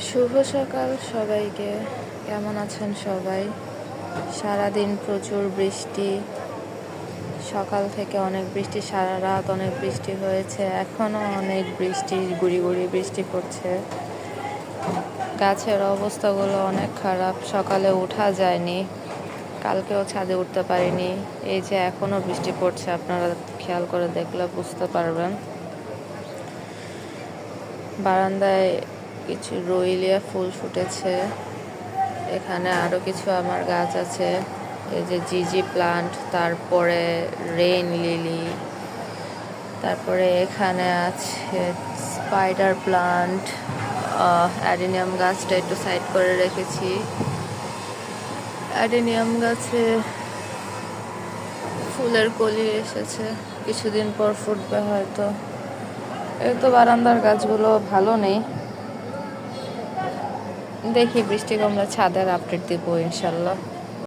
শুভ সকাল সবাইকে। কেমন আছেন সবাই? সারাদিন প্রচুর বৃষ্টি, সকাল থেকে অনেক বৃষ্টি, সারা রাত অনেক বৃষ্টি হয়েছে, এখনও অনেক বৃষ্টি, গুড়ি গুড়ি বৃষ্টি পড়ছে। গাছের অবস্থাগুলো অনেক খারাপ, সকালে ওঠা যায়নি, কালকেও ছাদে উঠতে পারিনি। এই যে এখনও বৃষ্টি পড়ছে, আপনারা খেয়াল করে দেখলে বুঝতে পারবেন। বারান্দায় কিছু রুইলিয়া ফুল ফুটেছে, এখানে আরো কিছু আমার গাছ আছে, এই যে জিজি প্লান্ট, তারপরে রেইন লিলি, তারপরে এখানে আছে স্পাইডার প্লান্ট। অ্যাডেনিয়াম গাছটা একটু সাইড করে রেখেছি। অ্যাডেনিয়াম গাছে ফুলের কলি এসেছে, কিছুদিন পর ফুটবে হয়তো। এই তো বারান্দার গাছগুলো ভালো নেই, দেখি বৃষ্টি কমলে ছাদের আপডেট দিব ইনশাল্লাহ।